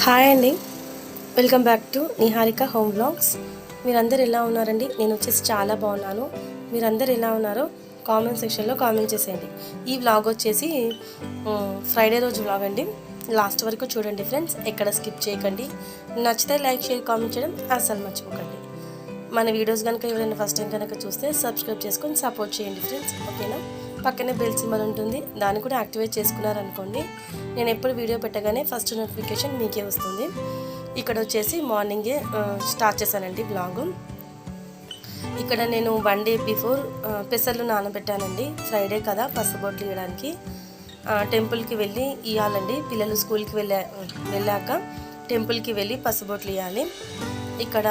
Hi అండి, welcome back to Niharika home vlogs. మీరందరూ ఎలా ఉన్నారండి? నేను వచ్చేసి చాలా బాగున్నాను. మీరందరూ ఎలా ఉన్నారో కామెంట్ సెక్షన్లో కామెంట్ చేసేయండి. ఈ వ్లాగ్ వచ్చేసి ఫ్రైడే రోజు వ్లాగ్ అండి. లాస్ట్ వరకు చూడండి ఫ్రెండ్స్, ఎక్కడ స్కిప్ చేయకండి. నచ్చితే లైక్, షేర్, కామెంట్ చేయడం అస్సలు మర్చిపోకండి. మన వీడియోస్ కనుక ఎవరైనా ఫస్ట్ టైం కనుక చూస్తే సబ్స్క్రైబ్ చేసుకొని సపోర్ట్ చేయండి ఫ్రెండ్స్, ఓకేనా? పక్కనే బెల్ సింబల్ ఉంటుంది, దాన్ని కూడా యాక్టివేట్ చేసుకున్నారనుకోండి, నేను ఎప్పుడు వీడియో పెట్టగానే ఫస్ట్ నోటిఫికేషన్ మీకే వస్తుంది. ఇక్కడ వచ్చేసి మార్నింగే స్టార్ట్ చేశానండి బ్లాగు. ఇక్కడ నేను 1 డే బిఫోర్ పెసర్లు నానబెట్టానండి. ఫ్రైడే కదా, పసుబొట్లు ఇవ్వడానికి టెంపుల్కి వెళ్ళి ఇవ్వాలండి. పిల్లలు స్కూల్కి వెళ్ళాక టెంపుల్కి వెళ్ళి పసుబొట్లు ఇవ్వాలి. ఇక్కడ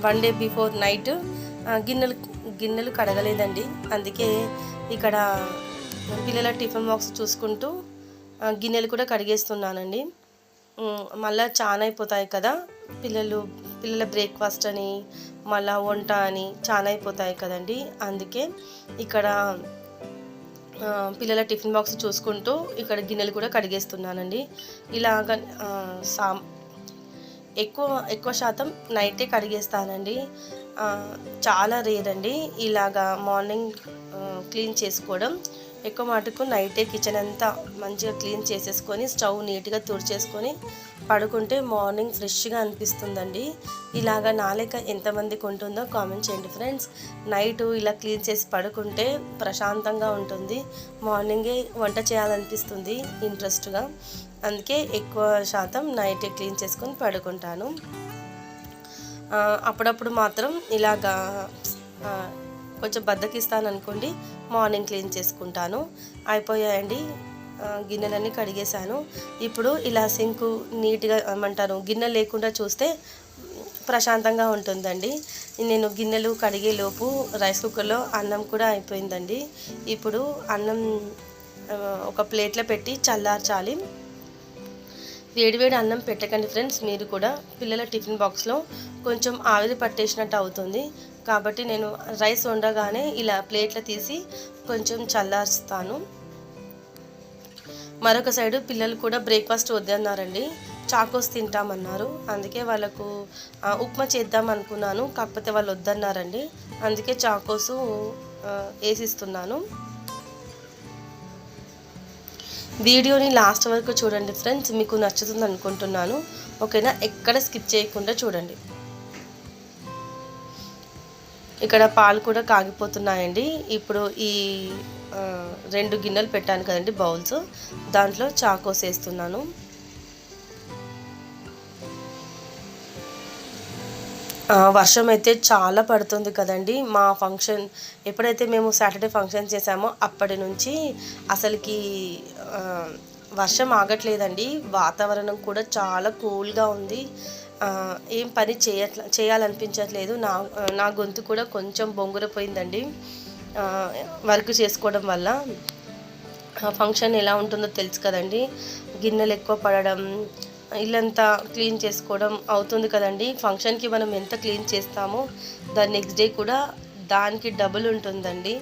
1 డే బిఫోర్ నైట్ గిన్నెలు కడగలేదండి. అందుకే ఇక్కడ పిల్లల టిఫిన్ బాక్స్ చూసుకుంటూ గిన్నెలు కూడా కడిగేస్తున్నానండి. మళ్ళీ చాలా అయిపోతాయి కదా, పిల్లల బ్రేక్ఫాస్ట్ అని మళ్ళీ వంట అని చాలా అయిపోతాయి కదండి. అందుకే ఇక్కడ పిల్లల టిఫిన్ బాక్స్ చూసుకుంటూ ఇక్కడ గిన్నెలు కూడా కడిగేస్తున్నానండి. ఇలాగ ఎక్కువ శాతం నైటే కడిగేస్తానండి. చాలా రేర్ అండి ఇలాగా మార్నింగ్ క్లీన్ చేసుకోవడం. ఎక్కువ మటుకు నైటే కిచెన్ అంతా మంచిగా క్లీన్ చేసేసుకొని స్టవ్ నీట్గా తుడిచేసుకొని పడుకుంటే మార్నింగ్ ఫ్రెష్గా అనిపిస్తుందండి. ఇలాగా నాలేక ఎంతమందికి ఉంటుందో కామెంట్ చేయండి ఫ్రెండ్స్. నైట్ ఇలా క్లీన్ చేసి పడుకుంటే ప్రశాంతంగా ఉంటుంది, మార్నింగే వంట చేయాలనిపిస్తుంది ఇంట్రెస్ట్గా. అందుకే ఎక్కువ శాతం నైటే క్లీన్ చేసుకొని పడుకుంటాను. అప్పుడప్పుడు మాత్రం ఇలాగా కొంచెం బద్దకిస్తాను అనుకోండి, మార్నింగ్ క్లీన్ చేసుకుంటాను. అయిపోయాయండి, గిన్నెలన్నీ కడిగేశాను. ఇప్పుడు ఇలా సింకు నీట్గా ఏమంటారు, గిన్నెలు లేకుండా చూస్తే ప్రశాంతంగా ఉంటుందండి. నేను గిన్నెలు కడిగేలోపు రైస్ కుక్కర్లో అన్నం కూడా అయిపోయిందండి. ఇప్పుడు అన్నం ఒక ప్లేట్లో పెట్టి చల్లార్చాలి. వేడివేడి అన్నం పెట్టకండి ఫ్రెండ్స్. మీరు కూడా పిల్లల టిఫిన్ బాక్స్లో కొంచెం ఆవిరి పట్టేసినట్టు అవుతుంది. కాబట్టి నేను రైస్ వండగానే ఇలా ప్లేట్లో తీసి కొంచెం చల్లారుస్తాను. మరొక సైడు పిల్లలు కూడా బ్రేక్ఫాస్ట్ వద్దన్నారండి, చాకోస్ తింటామన్నారు. అందుకే వాళ్ళకు ఉప్మా చేద్దాం అనుకున్నాను, కాకపోతే వాళ్ళు వద్దన్నారండి. అందుకే చాకోసు వేసిస్తున్నాను. వీడియోని లాస్ట్ వరకు చూడండి ఫ్రెండ్స్, మీకు నచ్చుతుంది అనుకుంటున్నాను, ఓకేనా? ఎక్కడ స్కిప్ చేయకుండా చూడండి. ఇక్కడ పాలు కూడా కాగిపోతున్నాయండి. ఇప్పుడు ఈ 2 గిన్నెలు పెట్టాను కదండి, బౌల్స్, దాంట్లో చాకోస్ వేస్తున్నాను. వర్షం అయితే చాలా పడుతుంది కదండి. మా ఫంక్షన్ ఎప్పుడైతే మేము సాటర్డే ఫంక్షన్ చేసామో అప్పటి నుంచి అసలుకి వర్షం ఆగట్లేదండి. వాతావరణం కూడా చాలా కూల్గా ఉంది. ఏం పని చేయాలనిపించట్లేదు. నా గొంతు కూడా కొంచెం బొంగురపోయిందండి వర్క్ చేసుకోవడం వల్ల. ఫంక్షన్ ఎలా ఉంటుందో తెలుసు కదండి, గిన్నెలు ఎక్కువ పడడం, ఇల్లంతా క్లీన్ చేసుకోవడం అవుతుంది కదండి. ఫంక్షన్కి మనం ఎంత క్లీన్ చేస్తామో దాని నెక్స్ట్ డే కూడా దానికి డబుల్ ఉంటుందండి.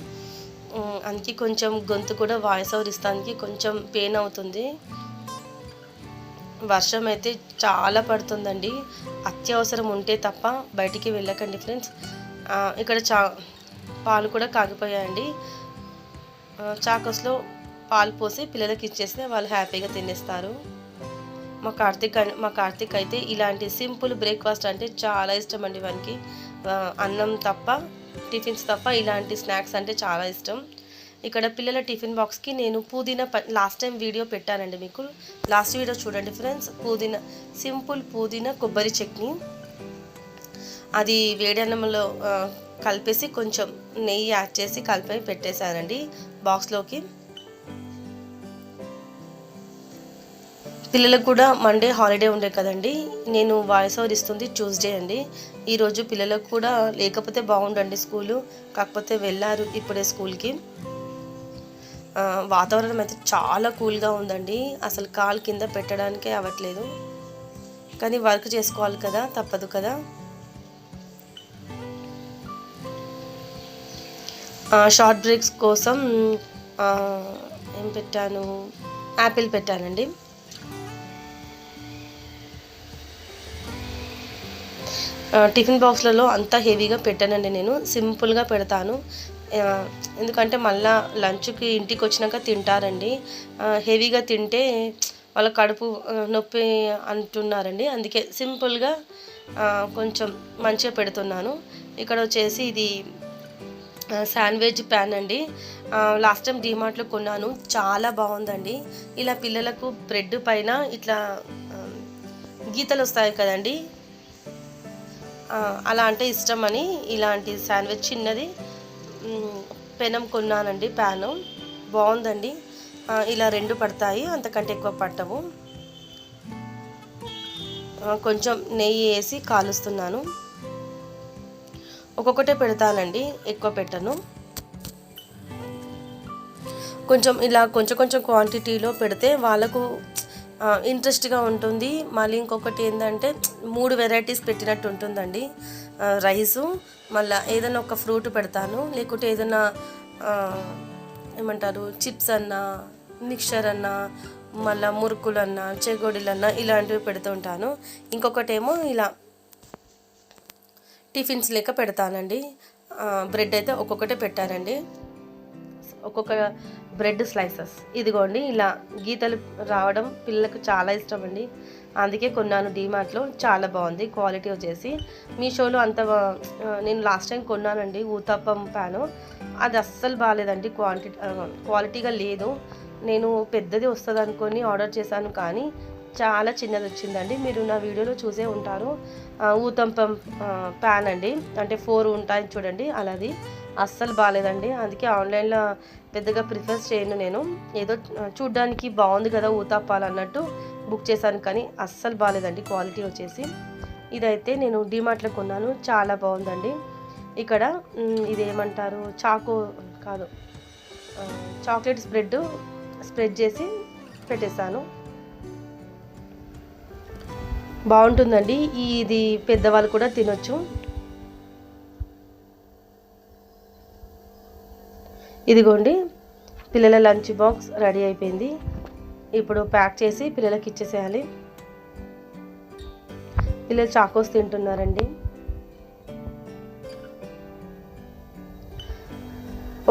అందుకే కొంచెం గొంతు కూడా వాయిస్ ఓవర్ ఇస్తానికి కొంచెం పెయిన్ అవుతుంది. వర్షం అయితే చాలా పడుతుందండి. అత్యవసరం ఉంటే తప్ప బయటికి వెళ్ళకండి ఫ్రెండ్స్. ఇక్కడ పాలు కూడా కాగిపోయాయండి. చాకోస్లో పాలు పోసి పిల్లలకి ఇచ్చేస్తే వాళ్ళు హ్యాపీగా తినేస్తారు. మా కార్తీక్ అయితే ఇలాంటి సింపుల్ బ్రేక్ఫాస్ట్ అంటే చాలా ఇష్టం అండి. వానికి అన్నం తప్ప, టిఫిన్స్ తప్ప ఇలాంటి స్నాక్స్ అంటే చాలా ఇష్టం. ఇక్కడ పిల్లల టిఫిన్ బాక్స్కి నేను పుదీనా లాస్ట్ టైం వీడియో పెట్టానండి, మీకు లాస్ట్ వీడియో చూడండి ఫ్రెండ్స్. సింపుల్ పుదీనా కొబ్బరి చట్నీ, అది వేడి అన్నంలో కలిపేసి కొంచెం నెయ్యి యాడ్ చేసి కలిపి పెట్టేశానండి బాక్స్లోకి. పిల్లలకు కూడా మండే హాలిడే ఉండే కదండి. నేను వాయిస్ ఓవర్ ఇస్తుంది ట్యూస్డే అండి. ఈరోజు పిల్లలకు కూడా లేకపోతే బాగుండండి స్కూలు, కాకపోతే వెళ్ళారు ఇప్పుడే స్కూల్కి. వాతావరణం అయితే చాలా కూల్గా ఉందండి, అసలు కాలు కింద పెట్టడానికే అవ్వట్లేదు. కానీ వర్క్ చేసుకోవాలి కదా, తప్పదు కదా. షార్ట్ బ్రేక్స్ కోసం ఏం పెట్టాను, యాపిల్ పెట్టానండి. టిఫిన్ బాక్స్లలో అంత హెవీగా పెట్టానండి, నేను సింపుల్గా పెడతాను. ఎందుకంటే మళ్ళీ లంచ్కి ఇంటికి వచ్చినాక తింటారండి. హెవీగా తింటే వాళ్ళ కడుపు నొప్పి అంటున్నారండి. అందుకే సింపుల్గా కొంచెం మంచిగా పెడుతున్నాను. ఇక్కడ వచ్చేసి ఇది శాండ్విచ్ ప్యాన్ అండి. లాస్ట్ టైం డీమార్ట్లో కొన్నాను, చాలా బాగుందండి. ఇలా పిల్లలకు బ్రెడ్ పైన ఇట్లా గీతలు వస్తాయి కదండి, అలా అంటే ఇష్టమని ఇలాంటి శాండ్విచ్ చిన్నది పెనం కొన్నానండి. ప్యాను బాగుందండి. ఇలా 2 పడతాయి, అంతకంటే ఎక్కువ పట్టవు. కొంచెం నెయ్యి వేసి కాలుస్తున్నాను. ఒక్కొక్కటే పెడతానండి, ఎక్కువ పెట్టను. కొంచెం ఇలా కొంచెం కొంచెం క్వాంటిటీలో పెడితే వాళ్ళకు ఇంట్రెస్ట్గా ఉంటుంది. మళ్ళీ ఇంకొకటి ఏంటంటే 3 వెరైటీస్ పెట్టినట్టు ఉంటుందండి. రైసు, మళ్ళీ ఏదైనా ఒక ఫ్రూట్ పెడతాను, లేకుంటే ఏదైనా ఏమంటారు చిప్స్ అన్నా, మిక్చర్ అన్నా, మళ్ళీ మురుకులన్నా, చెగోడీలన్నా ఇలాంటివి పెడుతుంటాను. ఇంకొకటేమో ఇలా టిఫిన్స్ లెక్క పెడతానండి. బ్రెడ్ అయితే ఒక్కొక్కటే పెట్టానండి, ఒక్కొక్క బ్రెడ్ స్లైసెస్. ఇదిగోండి ఇలా గీతలు రావడం పిల్లలకు చాలా ఇష్టం అండి, అందుకే కొన్నాను డీమార్ట్లో. చాలా బాగుంది క్వాలిటీ వచ్చేసి. మీషోలో అంత నేను లాస్ట్ టైం కొన్నానండి ఊతప్పం ప్యాను, అది అస్సలు బాగాలేదండి, క్వాలిటీగా లేదు. నేను పెద్దది వస్తుంది అనుకొని ఆర్డర్ చేశాను, కానీ చాలా చిన్నది వచ్చిందండి. మీరు నా వీడియోలో చూసే ఉంటారు. ఊతప్పం ప్యాన్ అండి, అంటే 4 ఉంటాయి చూడండి, అలాది అస్సలు బాగాలేదండి. అందుకే ఆన్లైన్లో పెద్దగా ప్రిఫర్ చేయను నేను. ఏదో చూడ్డానికి బాగుంది కదా ఊతప్పాలు అన్నట్టు బుక్ చేశాను, కానీ అస్సలు బాగాలేదండి క్వాలిటీ వచ్చేసి. ఇదైతే నేను డీమార్ట్లో కొన్నాను, చాలా బాగుందండి. ఇక్కడ ఇదేమంటారు చాకో కాదు, చాక్లెట్ స్ప్రెడ్ చేసి పెట్టేశాను. బాగుంటుందండి, ఇది పెద్దవాళ్ళు కూడా తినొచ్చు. ఇదిగోండి పిల్లల లంచ్ బాక్స్ రెడీ అయిపోయింది. ఇప్పుడు ప్యాక్ చేసి పిల్లలకి ఇచ్చేసేయాలి. పిల్లలు చాకోస్ తింటున్నారండి.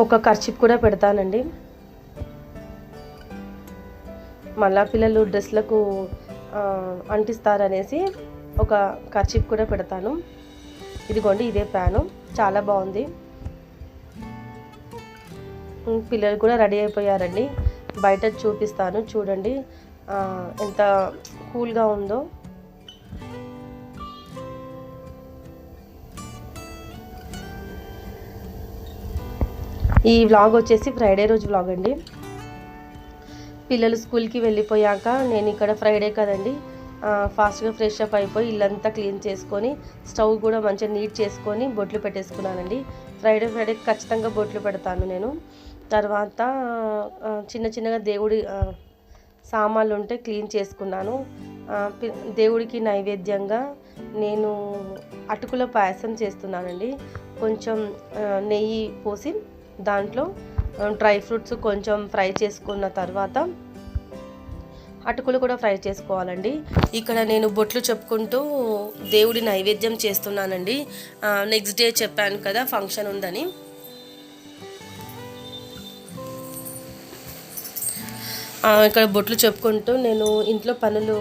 ఒక కర్చీఫ్ కూడా పెడతానండి. మళ్ళా పిల్లలు డ్రెస్లకు అంటిస్తారనేసి ఒక కర్చీఫ్ కూడా పెడతాను. ఇదిగోండి ఇదే ప్యాను, చాలా బాగుంది. పిల్లలు కూడా రెడీ అయిపోయారండి. బయట చూపిస్తాను చూడండి ఎంత కూల్గా ఉందో. ఈ వ్లాగ్ వచ్చేసి ఫ్రైడే రోజు వ్లాగ్ అండి. పిల్లలు స్కూల్కి వెళ్ళిపోయాక నేను ఇక్కడ ఫ్రైడే కదండి, ఫాస్ట్గా ఫ్రెష్ అప్ అయిపోయి ఇల్లంతా క్లీన్ చేసుకొని స్టవ్ కూడా మంచిగా నీట్ చేసుకొని బొట్లు పెట్టేసుకున్నానండి. ఫ్రైడే ఖచ్చితంగా బొట్లు పెడతాను నేను. తర్వాత చిన్నగా దేవుడి సామాన్లు ఉంటే క్లీన్ చేసుకున్నాను. దేవుడికి నైవేద్యంగా నేను అటుకుల పాయసం చేస్తున్నానండి. కొంచెం నెయ్యి పోసి దాంట్లో డ్రై ఫ్రూట్స్ కొంచెం ఫ్రై చేసుకున్న తర్వాత అటుకులు కూడా ఫ్రై చేసుకోవాలండి. ఇక్కడ నేను బొట్లు చెప్పుకుంటూ దేవుడి నైవేద్యం చేస్తున్నానండి. నెక్స్ట్ డే చెప్పాను కదా ఫంక్షన్ ఉందని. ఇక్కడ బొట్లు చెప్పుకుంటూ నేను ఇంట్లో పనులు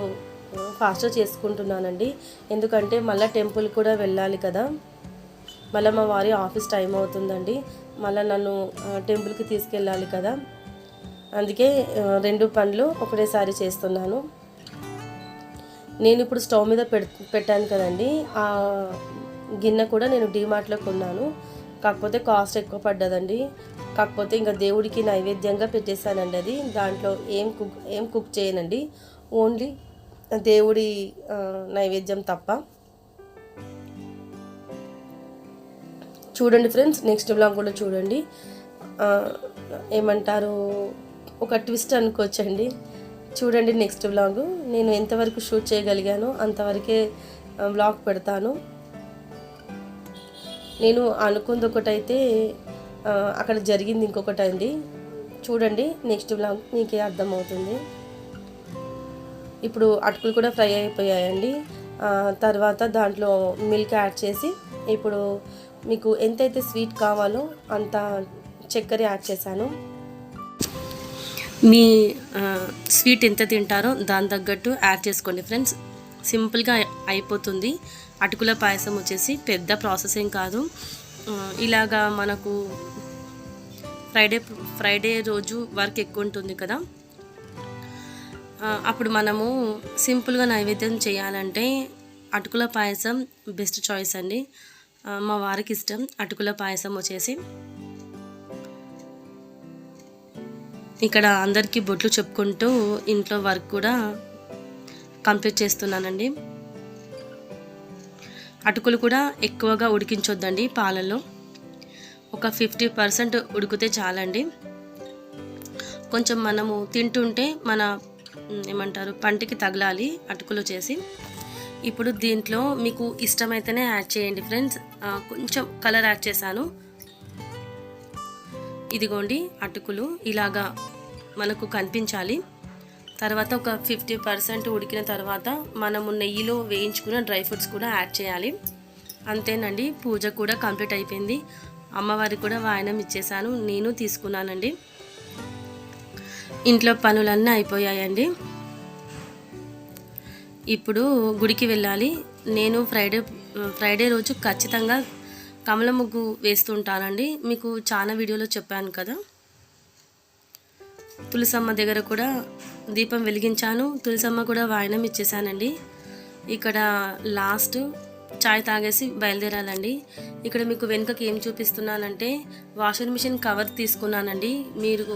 ఫాస్ట్గా చేసుకుంటున్నానండి. ఎందుకంటే మళ్ళీ టెంపుల్ కూడా వెళ్ళాలి కదా, మళ్ళీ మా వారి ఆఫీస్ టైం అవుతుందండి, మళ్ళీ నన్ను టెంపుల్కి తీసుకెళ్ళాలి కదా, అందుకే 2 పనులు ఒకటేసారి చేస్తున్నాను. నేను ఇప్పుడు స్టవ్ మీద పెట్టాను కదండి, ఆ గిన్నె కూడా నేను డీమార్ట్లో కొన్నాను. కాకపోతే కాస్ట్ ఎక్కువ పడ్డదండి. కాకపోతే ఇంకా దేవుడికి నైవేద్యంగా పెట్టేశానండి అది. దాంట్లో ఏం కుక్ చేయనండి, ఓన్లీ దేవుడి నైవేద్యం తప్ప. చూడండి ఫ్రెండ్స్, నెక్స్ట్ వ్లాగ్ కూడా చూడండి. ఏమంటారు, ఒక ట్విస్ట్ అనుకోవచ్చండి. చూడండి నెక్స్ట్ వ్లాగ్. నేను ఎంతవరకు షూట్ చేయగలిగానో అంతవరకే వ్లాగ్ పెడతాను. నేను అనుకుంది ఒకటైతే అక్కడ జరిగింది ఇంకొకటి అండి. చూడండి నెక్స్ట్ వ్లాగ్ మీకే అర్థమవుతుంది. ఇప్పుడు అటుకులు కూడా ఫ్రై అయిపోయాయండి. తర్వాత దాంట్లో మిల్క్ యాడ్ చేసి ఇప్పుడు మీకు ఎంతైతే స్వీట్ కావాలో అంత చక్కెర యాడ్ చేశాను. మీ స్వీట్ ఎంత తింటారో దాని తగ్గట్టు యాడ్ చేసుకోండి ఫ్రెండ్స్. సింపుల్గా అయిపోతుంది. అటుకుల పాయసం వచ్చేసి పెద్ద ప్రాసెస్ ఏం కాదు. ఇలాగా మనకు ఫ్రైడే రోజు వర్క్ ఎక్కువ ఉంటుంది కదా, అప్పుడు మనము సింపుల్గా నైవేద్యం చేయాలంటే అటుకుల పాయసం బెస్ట్ చాయిస్ అండి. మా వారికి ఇష్టం అటుకుల పాయసం వచ్చేసి. ఇక్కడ అందరికీ బొట్లు చెప్పుకుంటూ ఇంట్లో వర్క్ కూడా కంప్లీట్ చేస్తున్నానండి. అటుకులు కూడా ఎక్కువగా ఉడికించొద్దండి పాలల్లో. ఒక 50% ఉడికితే చాలండి. కొంచెం మనము తింటుంటే మన ఏమంటారు పంటికి తగలాలి అటుకులు చేసి. ఇప్పుడు దీంట్లో మీకు ఇష్టమైతేనే యాడ్ చేయండి ఫ్రెండ్స్. కొంచెం కలర్ యాడ్ చేశాను. ఇదిగోండి అటుకులు ఇలాగా మనకు కనిపించాలి. తర్వాత ఒక 50% ఉడికిన తర్వాత మనము నెయ్యిలో వేయించుకున్న డ్రై ఫ్రూట్స్ కూడా యాడ్ చేయాలి. అంతేనండి, పూజ కూడా కంప్లీట్ అయిపోయింది. అమ్మవారికి కూడా వాయనం ఇచ్చేసాను, నేను తీసుకున్నానండి. ఇంట్లో పనులన్నీ అయిపోయాయండి. ఇప్పుడు గుడికి వెళ్ళాలి. నేను ఫ్రైడే రోజు ఖచ్చితంగా కమల ముగ్గు వేస్తుంటానండి. మీకు చాలా వీడియోలో చెప్పాను కదా. తులసమ్మ దగ్గర కూడా దీపం వెలిగించాను. తులసమ్మ కూడా వాయనం ఇచ్చేసానండి. ఇక్కడ లాస్ట్ చాయ్ తాగేసి బయలుదేరాలండి. ఇక్కడ మీకు వెనుకకి ఏం చూపిస్తున్నానంటే వాషింగ్ మిషన్ కవర్ తీసుకున్నానండి. మీరు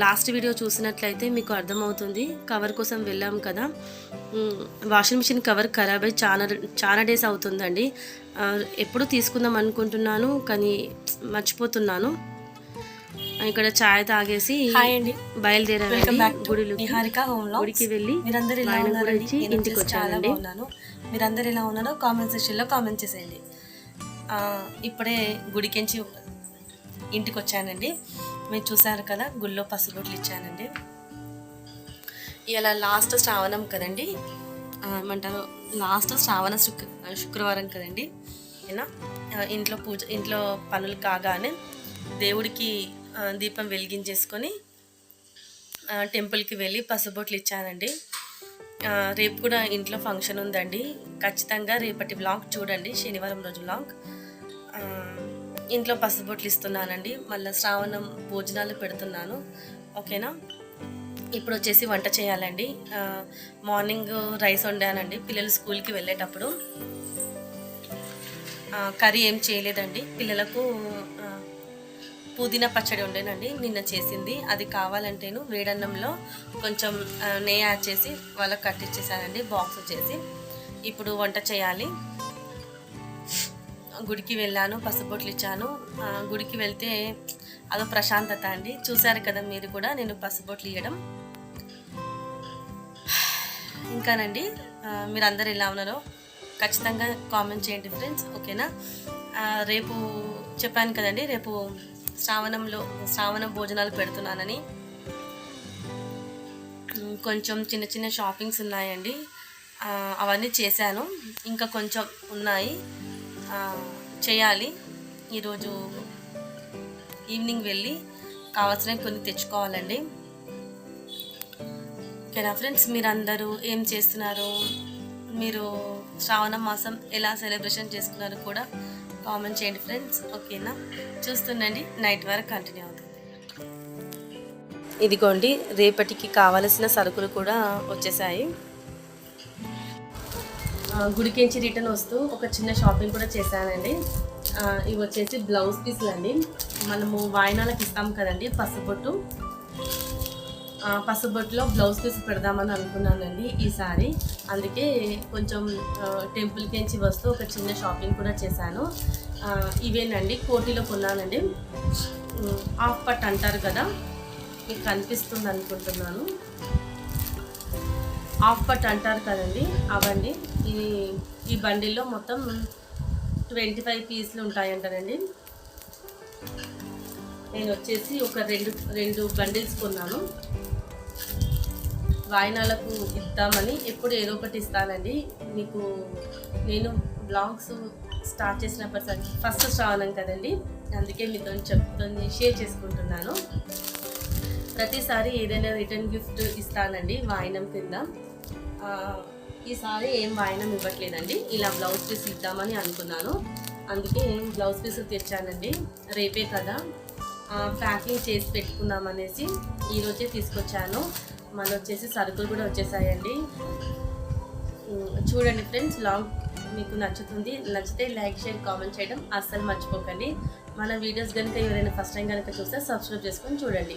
లాస్ట్ వీడియో చూసినట్లయితే మీకు అర్థమవుతుంది. కవర్ కోసం వెళ్ళాం కదా, వాషింగ్ మిషన్ కవర్ ఖరాబ్ అయ్యి చాలా డేస్ అవుతుందండి. ఎప్పుడు తీసుకుందాం అనుకుంటున్నాను కానీ మర్చిపోతున్నాను. ఇక్కడ చాయ్ తాగేసి బయలుదేరాను గుడికి వెళ్ళి ఇంటికి వచ్చానండి. మీరందరూ ఎలా ఉన్నారో కామెంట్ సెక్షన్లో కామెంట్ చేసేయండి. ఇప్పుడే గుడికించి ఇంటికి వచ్చానండి. మీరు చూసారు కదా, గుళ్ళో పసుబొట్లు ఇచ్చానండి. ఇలా లాస్ట్ శ్రావణం కదండి, ఏమంటారు లాస్ట్ శ్రావణ శుక్రవారం కదండి. ఏనా ఇంట్లో పనులు కాగానే దేవుడికి దీపం వెలిగించేసుకొని టెంపుల్కి వెళ్ళి పసుబొట్లు ఇచ్చానండి. రేపు కూడా ఇంట్లో ఫంక్షన్ ఉందండి. ఖచ్చితంగా రేపటి వ్లాగ్ చూడండి, శనివారం రోజు వ్లాగ్. ఇంట్లో పసుబొట్లు ఇస్తున్నానండి. మళ్ళీ శ్రావణం భోజనాలు పెడుతున్నాను. ఓకేనా. ఇప్పుడు వచ్చేసి వంట చేయాలండి. మార్నింగ్ రైస్ వండానండి పిల్లలు స్కూల్కి వెళ్ళేటప్పుడు. కర్రీ ఏం చేయలేదండి. పిల్లలకు పుదీనా పచ్చడి ఉండేనండి నిన్న చేసింది. అది కావాలంటేను వేడన్నంలో కొంచెం నెయ్యి యాడ్ చేసి వాళ్ళకి కట్టించేసానండి బాక్స్ చేసి. ఇప్పుడు వంట చేయాలి. గుడికి వెళ్ళాను, పసుబొట్లు ఇచ్చాను. గుడికి వెళ్తే అదో ప్రశాంతత అండి. చూశారు కదా మీరు కూడా నేను పసుబొట్లు ఇవ్వడం. ఇంకానండి మీరందరూ ఎలా ఉన్నారో ఖచ్చితంగా కామెంట్ చేయండి ఫ్రెండ్స్. ఓకేనా. రేపు చెప్పాను కదండి, రేపు శ్రావణ భోజనాలు పెడుతున్నానని. కొంచెం చిన్న చిన్న షాపింగ్స్ ఉన్నాయండి, అవన్నీ చేశాను. ఇంకా కొంచెం ఉన్నాయి చేయాలి. ఈరోజు ఈవినింగ్ వెళ్ళి కావాల్సినవి కొన్ని తెచ్చుకోవాలండి. ఓకేనా ఫ్రెండ్స్, మీరందరూ ఏం చేస్తున్నారు, మీరు శ్రావణ మాసం ఎలా సెలబ్రేషన్ చేసుకున్నారు కూడా కామెంట్ చేయండి ఫ్రెండ్స్. ఓకేనా. చూస్తుండండి, నైట్ వరకు కంటిన్యూ అవుతుంది. ఇదిగోండి రేపటికి కావలసిన సరుకులు కూడా వచ్చేసాయి. గుడికించి రిటర్న్ వస్తూ ఒక చిన్న షాపింగ్ కూడా చేశానండి. ఇవి వచ్చేసి బ్లౌజ్ పీస్లు అండి. మనము వాయినాలకు ఇస్తాం కదండి పసుబొట్టులో బ్లౌజ్ పీస్ పెడదామని అనుకున్నానండి ఈసారి. అందుకే కొంచెం టెంపుల్కించి వస్తూ ఒక చిన్న షాపింగ్ కూడా చేశాను. ఇవేనండి కోటిలో కొన్నానండి. హాఫ్ పట్ అంటారు కదా, మీకు కనిపిస్తుంది అనుకుంటున్నాను. హాఫ్ పట్ అంటారు కదండి, అవండి. ఈ బండిల్లో మొత్తం 25 పీసులు ఉంటాయంటారండి. నేను వచ్చేసి ఒక రెండు బండిల్స్ కొన్నాను. వాయినాలకు ఇద్దామని ఎప్పుడు ఏదో ఒకటి ఇస్తానండి. మీకు నేను బ్లాగ్స్ స్టార్ట్ చేసినప్పటి ఫస్ట్ శ్రావణం కదండి, అందుకే మీతో చెప్తుంది షేర్ చేసుకుంటున్నాను. ప్రతిసారి ఏదైనా రిటర్న్ గిఫ్ట్ ఇస్తానండి వాయినం కింద. ఈసారి ఏం వాయినం ఇవ్వట్లేదండి, ఇలా బ్లౌజ్ పీస్ ఇద్దామని అనుకున్నాను. అందుకే బ్లౌజ్ పీస్ తెచ్చానండి. రేపే కదా ప్యాకింగ్ చేసి పెట్టుకుందాం అనేసి ఈరోజే తీసుకొచ్చాను. మళ్ళీ వచ్చేసి సరుకులు కూడా వచ్చేసాయండి. చూడండి ఫ్రెండ్స్, లాంగ్ మీకు నచ్చుతుంది. నచ్చితే లైక్, షేర్, కామెంట్ చేయడం అస్సలు మర్చిపోకండి. మన వీడియోస్ కనుక ఎవరైనా ఫస్ట్ టైం కనుక చూస్తే సబ్స్క్రైబ్ చేసుకొని చూడండి.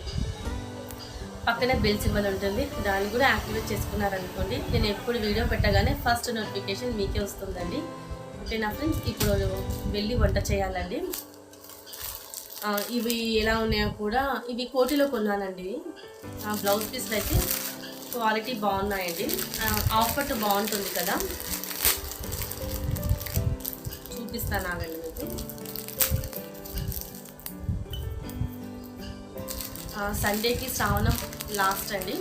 పక్కనే బెల్ సింబల్ ఉంటుంది, దాన్ని కూడా యాక్టివేట్ చేసుకున్నారనుకోండి నేను ఎప్పుడు వీడియో పెట్టగానే ఫస్ట్ నోటిఫికేషన్ మీకే వస్తుందండి. ఓకేనా ఫ్రెండ్స్, ఇప్పుడు వెళ్ళి వంట చేయాలండి. ఇవి ఎలా ఉన్నాయో కూడా, ఇవి కోటిలో కొన్నానండి. బ్లౌజ్ పీస్లు అయితే క్వాలిటీ బాగున్నాయండి. ఆఫర్ బాగుంటుంది కదా, చూపిస్తాను ఆగండి మీకు. సండేకి శ్రావణం లాస్ట్ అండి.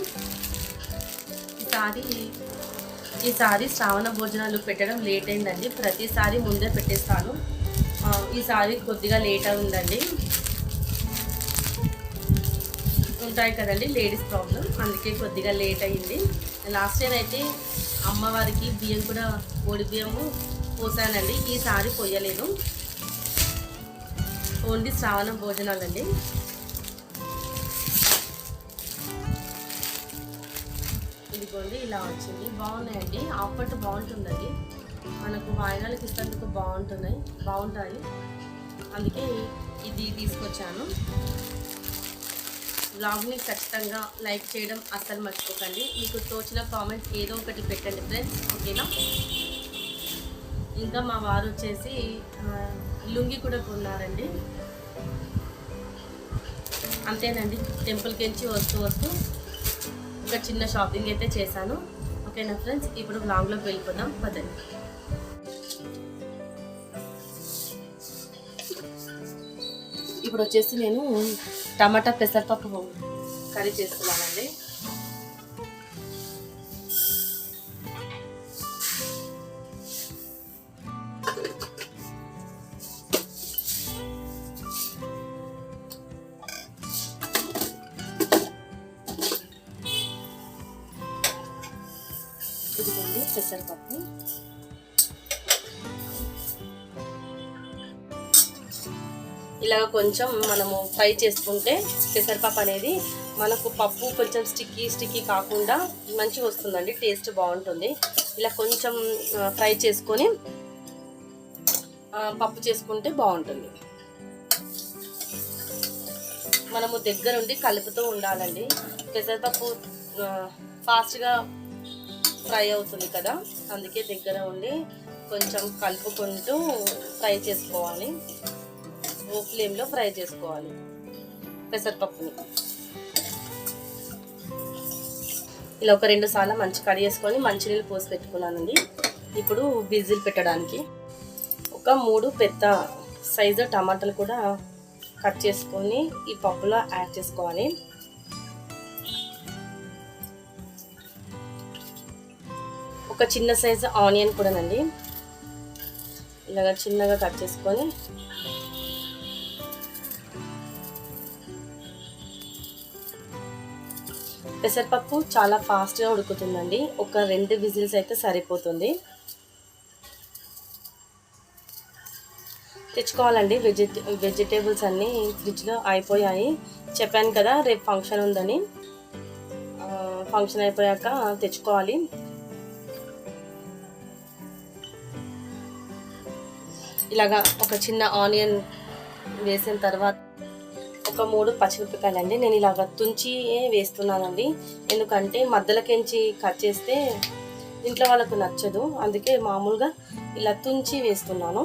ఈసారి శ్రావణ భోజనాలు పెట్టడం లేట్ అయిందండి. ప్రతిసారి ముందే పెట్టేస్తాను, ఈసారి కొద్దిగా లేట్ అయిందండి. ఉంటాయి కదండి లేడీస్ ప్రాబ్లం, అందుకే కొద్దిగా లేట్ అయ్యింది. లాస్ట్ ఇయర్ అయితే అమ్మవారికి బియ్యం కూడా ఓడి బియ్యము పోసానండి, ఈసారి పోయలేదు. ఓన్లీ శ్రావణ భోజనాలండి. ఇదిగోండి ఇలా వచ్చింది, బాగున్నాయండి. ఆఫర్ బాగుంటుందండి, మనకు వాయినాలకు ఇస్తేందుకు బాగుంటాయి. అందుకే ఇది తీసుకొచ్చాను. బ్లాగ్ని ఖచ్చితంగా లైక్ చేయడం అస్సలు మర్చిపోకండి. మీకు తోచిన కామెంట్ ఏదో ఒకటి పెట్టండి ఫ్రెండ్స్, ఓకేనా. ఇంకా మా వారు వచ్చేసి లుంగి కూడా కొన్నారండి. అంతేనండి, టెంపుల్కి నుంచి వస్తూ ఒక చిన్న షాపింగ్ అయితే చేశాను. ఓకేనా ఫ్రెండ్స్, ఇప్పుడు బ్లాగ్లోకి వెళ్ళిపోదాం పదండి. ఇప్పుడు వచ్చేసి నేను టమాటా పెసరపప్పు కర్రీ చేస్తున్నానండి. ఇదిగోండి పెసరపప్పు. ఇలాగ కొంచెం మనము ఫ్రై చేసుకుంటే పెసరపప్పు అనేది మనకు పప్పు కొంచెం స్టిక్కీ కాకుండా మంచిగా వస్తుందండి, టేస్ట్ బాగుంటుంది. ఇలా కొంచెం ఫ్రై చేసుకొని పప్పు చేసుకుంటే బాగుంటుంది. మనము దగ్గరుండి కలుపుతూ ఉండాలండి. పెసరపప్పు ఫాస్ట్గా ఫ్రై అవుతుంది కదా, అందుకే దగ్గర ఉండి కొంచెం కలుపుకుంటూ ఫ్రై చేసుకోవాలి. లో ఫ్లేమ్లో ఫ్రై చేసుకోవాలి పెసరపప్పుని. ఇలా ఒక 2 సార్లు మంచి కడిగేసుకొని మంచినీళ్ళు పోసి పెట్టుకున్నానండి. ఇప్పుడు విజిల్ పెట్టడానికి ఒక 3 పెద్ద సైజు టమాటాలు కూడా కట్ చేసుకొని ఈ పప్పులో యాడ్ చేసుకోవాలి. ఒక చిన్న సైజు ఆనియన్ కూడానండి ఇలాగ చిన్నగా కట్ చేసుకొని పెసరపప్పు చాలా ఫాస్ట్గా ఉడుకుతుందండి, ఒక 2 విజిల్స్ అయితే సరిపోతుంది. తెచ్చుకోవాలండి. వెజిటేబుల్స్ అన్నీ ఫ్రిడ్జ్లో అయిపోయాయి. చెప్పాను కదా రేపు ఫంక్షన్ ఉందని, ఫంక్షన్ అయిపోయాక తెచ్చుకోవాలి. ఇలాగా ఒక చిన్న ఆనియన్ వేసిన తర్వాత ఒక 3 పచ్చిమిరపకాయలండి నేను ఇలాగ తుంచి వేస్తున్నానండి. ఎందుకంటే మధ్యలోకించి కట్ చేస్తే ఇంట్లో వాళ్ళకు నచ్చదు, అందుకే మామూలుగా ఇలా తుంచి వేస్తున్నాను.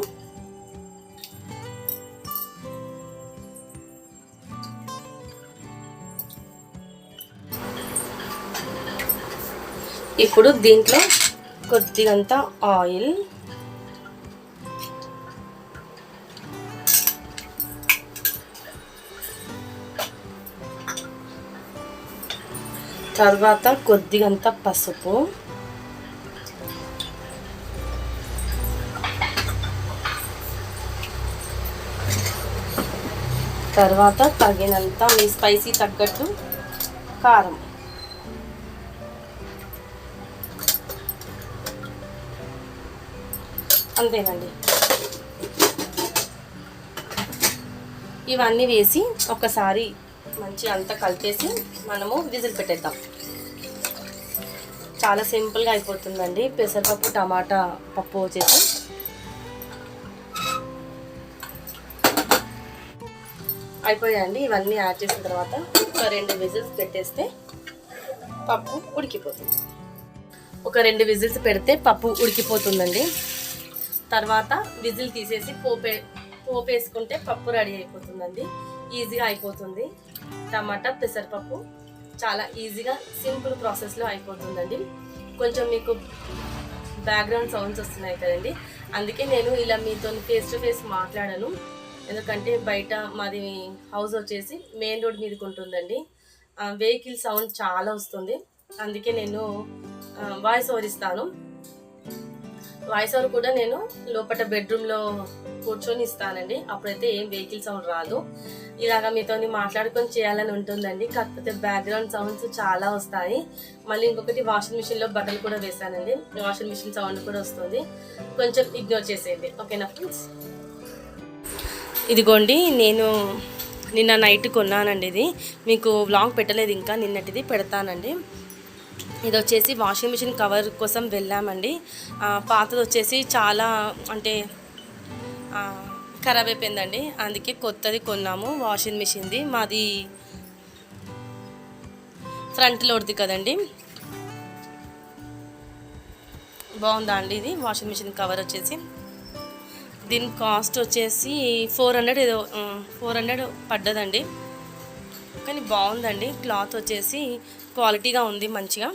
ఇప్పుడు దీంట్లో కొద్దిగంత ఆయిల్, తర్వాత కొద్దిగంత పసుపు, తర్వాత తగినంత మీ స్పైసీ తగ్గట్టు కారం, అంతేనండి. ఇవన్నీ వేసి ఒకసారి మంచి అంతా కలిపేసి మనము విజిల్ పెట్టేద్దాం. చాలా సింపుల్గా అయిపోతుందండి పెసరపప్పు టమాటా పప్పు వచ్చేసి. అయిపోయాయండి. ఇవన్నీ యాడ్ చేసిన తర్వాత ఒక 2 విజిల్స్ పెట్టేస్తే పప్పు ఉడికిపోతుంది. ఒక 2 విజిల్స్ పెడితే పప్పు ఉడికిపోతుందండి. తర్వాత విజిల్ తీసేసి పోపు వేసుకుంటే పప్పు రెడీ అయిపోతుందండి. ఈజీగా అయిపోతుంది. టమాటా పెసరపప్పు చాలా ఈజీగా సింపుల్ ప్రాసెస్లో అయిపోతుందండి. కొంచెం మీకు బ్యాక్గ్రౌండ్ సౌండ్స్ వస్తున్నాయి కదండి, అందుకే నేను ఇలా మీతో ఫేస్ టు ఫేస్ మాట్లాడాను. ఎందుకంటే బయట మాది హౌస్ వచ్చేసి మెయిన్ రోడ్ మీదకి ఉంటుందండి. వెహికల్ సౌండ్ చాలా వస్తుంది. అందుకే నేను వాయిస్ ఓవర్ ఇస్తాను. వాయిస్ ఓవర్ కూడా నేను లోపల బెడ్రూమ్లో కూర్చొని ఇస్తానండి. అప్పుడైతే ఏం వెహికల్ సౌండ్ రాదు. ఇలాగ మీతో మాట్లాడుకొని చేయాలని ఉంటుందండి. కాకపోతే బ్యాక్గ్రౌండ్ సౌండ్స్ చాలా వస్తాయి. మళ్ళీ ఇంకొకటి వాషింగ్ మిషన్లో బట్టలు కూడా వేసానండి. వాషింగ్ మిషన్ సౌండ్ కూడా వస్తుంది. కొంచెం ఇగ్నోర్ చేసేయండి, ఓకేనా ఫ్రెండ్స్. ఇదిగోండి, నేను నిన్న నైట్ కొన్నానండి. ఇది మీకు వ్లాగ్ పెట్టలేదు, ఇంకా నిన్నటిది పెడతానండి. ఇది వచ్చేసి వాషింగ్ మిషన్ కవర్ కోసం వెళ్ళామండి. పాతది వచ్చేసి చాలా అంటే ఖరాబ్ అయిపోయిందండి. అందుకే కొత్తది కొన్నాము వాషింగ్ మిషన్ది. మాది ఫ్రంట్ లోడ్ది కదండి. బాగుందా అండి ఇది వాషింగ్ మిషన్ కవర్ వచ్చేసి. దీని కాస్ట్ వచ్చేసి 400 పడ్డదండి. కానీ బాగుందండి. క్లాత్ వచ్చేసి క్వాలిటీగా ఉంది మంచిగా.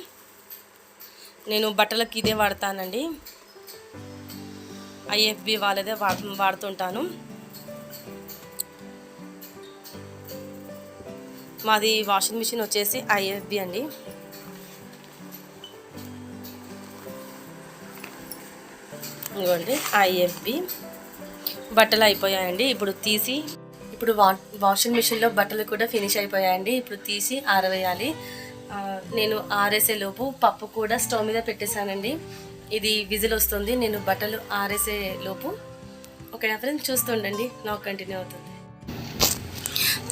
నేను బట్టలకి ఇదే వాడతానండి. IFB వాళ్ళదే వాడుతుంటాను. మాది వాషింగ్ మిషన్ వచ్చేసి IFB అండి. ఇదిగోండి IFB. బట్టలు అయిపోయాయండి. ఇప్పుడు వాషింగ్ మిషన్లో బట్టలు కూడా ఫినిష్ అయిపోయాయండి. ఇప్పుడు తీసి ఆరవేయాలి. నేను ఆరేసే లోపు పప్పు కూడా స్టవ్ మీద పెట్టేశానండి. ఇది విజిల్ వస్తుంది. నేను బట్టలు ఆరేసే లోపు ఓకేనా ఫ్రెండ్స్, చూస్తుండండి, నాకు కంటిన్యూ అవుతుంది.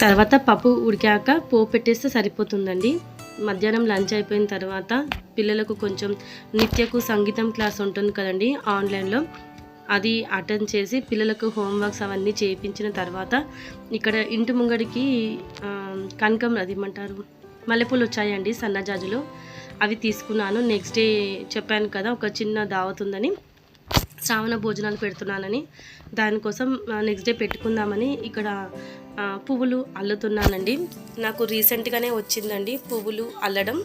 తర్వాత పప్పు ఉడికాక పోపు పెట్టేస్తే సరిపోతుందండి. మధ్యాహ్నం లంచ్ అయిపోయిన తర్వాత పిల్లలకు కొంచెం నిత్యకు సంగీతం క్లాస్ ఉంటుంది కదండి ఆన్లైన్లో, అది అటెండ్ చేసి పిల్లలకు హోంవర్క్స్ అవన్నీ చేయించిన తర్వాత ఇక్కడ ఇంటి ముంగడికి కనకం అది ఏమంటారు మల్లెపూలు వచ్చాయండి సన్నజాజులు. అవి తీసుకున్నాను. నెక్స్ట్ డే చెప్పాను కదా ఒక చిన్న దావత్ ఉందని, శ్రావణ భోజనాలు పెడుతున్నానని, దానికోసం నెక్స్ట్ డే పెట్టుకుందామని ఇక్కడ పువ్వులు అల్లుతున్నానండి. నాకు రీసెంట్గానే వచ్చిందండి పువ్వులు అల్లడం.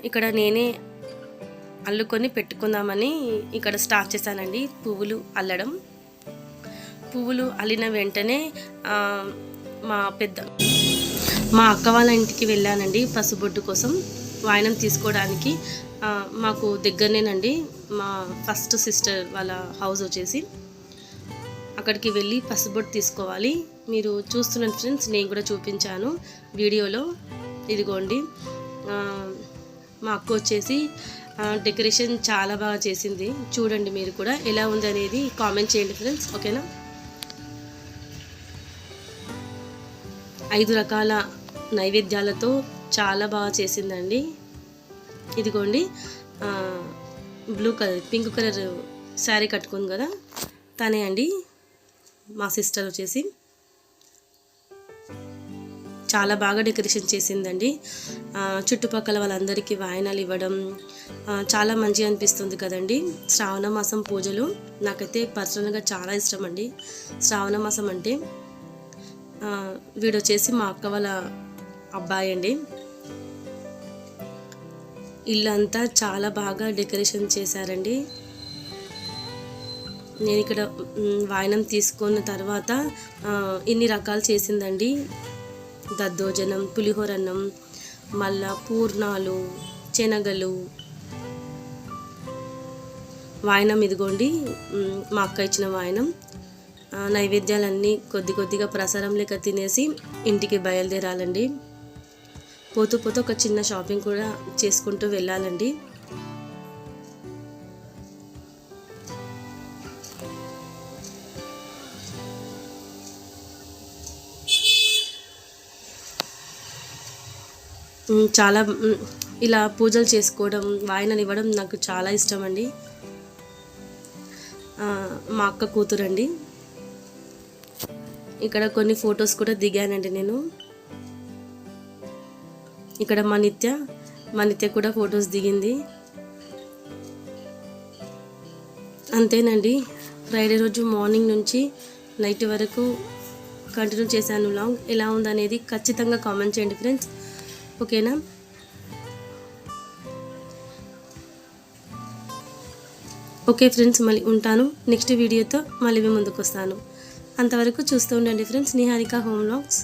ఇక్కడ నేనే అల్లుకొని పెట్టుకుందామని ఇక్కడ స్టార్ట్ చేశానండి పువ్వులు అల్లడం. పువ్వులు అల్లిన వెంటనే మా అక్క వాళ్ళ ఇంటికి వెళ్ళానండి పసుబొట్టు కోసం వాయనం తీసుకోవడానికి. మాకు దగ్గరనేనండి మా ఫస్ట్ సిస్టర్ వాళ్ళ హౌస్ వచ్చేసి. అక్కడికి వెళ్ళి పసుబొట్టు తీసుకోవాలి. మీరు చూస్తున్న ఫ్రెండ్స్, నేను కూడా చూపించాను వీడియోలో. ఇదిగోండి, మా అక్క వచ్చేసి డెకరేషన్ చాలా బాగా చేసింది. చూడండి మీరు కూడా ఎలా ఉంది అనేది కామెంట్ చేయండి ఫ్రెండ్స్, ఓకేనా. 5 రకాల నైవేద్యాలతో చాలా బాగా చేసిందండి. ఇదిగోండి, blue colour pink colour sari కట్టుకుంది కదా తనే అండి మా సిస్టర్ వచ్చేసి. చాలా బాగా డెకరేషన్ చేసిందండి. చుట్టుపక్కల వాళ్ళందరికీ వాయనాలు ఇవ్వడం చాలా మంచిగా అనిపిస్తుంది కదండి. శ్రావణ మాసం పూజలు నాకైతే పర్సనల్గా చాలా ఇష్టం అండి. శ్రావణ మాసం అంటే వీడొచ్చేసి మా అక్క వాళ్ళ అబ్బాయి అండి. ఇల్లంతా చాలా బాగా డెకరేషన్ చేశారండి. నేను ఇక్కడ వాయనం తీసుకున్న తర్వాత ఇన్ని రకాలు చేసిందండి. దద్దోజనం, పులిహోరన్నం, మళ్ళా పూర్ణాలు, శనగలు, వాయనం ఇదిగోండి. మా అక్క ఇచ్చిన వాయనం. నైవేద్యాలన్నీ కొద్ది కొద్దిగా ప్రసారం లెక్క తినేసి ఇంటికి బయలుదేరాలండి. పోతూ పోతూ ఒక చిన్న షాపింగ్ కూడా చేసుకుంటూ వెళ్ళాలండి. చాలా ఇలా పూజలు చేసుకోవడం, వాయనలు ఇవ్వడం నాకు చాలా ఇష్టం అండి. మా అక్క కూతురండి. ఇక్కడ కొన్ని ఫొటోస్ కూడా దిగానండి నేను. ఇక్కడ మా నిత్య కూడా ఫొటోస్ దిగింది. అంతేనండి, ఫ్రైడే రోజు మార్నింగ్ నుంచి నైట్ వరకు కంటిన్యూ చేశాను వ్లాగ్. ఎలా ఉందనేది ఖచ్చితంగా కామెంట్ చేయండి ఫ్రెండ్స్, ఓకేనా? ఓకే ఫ్రెండ్స్, మళ్ళీ ఉంటాను. నెక్స్ట్ వీడియోతో మళ్ళీ మీ ముందుకు వస్తాను. అంతవరకు చూస్తూ ఉండండి ఫ్రెండ్స్ నిహారిక హోమ్ వ్లాగ్స్.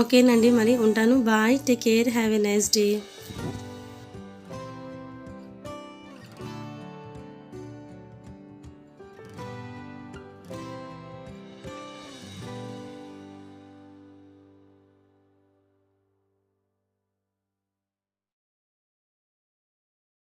ఓకేనండి, మరి ఉంటాను. Bye, take care, have a nice day.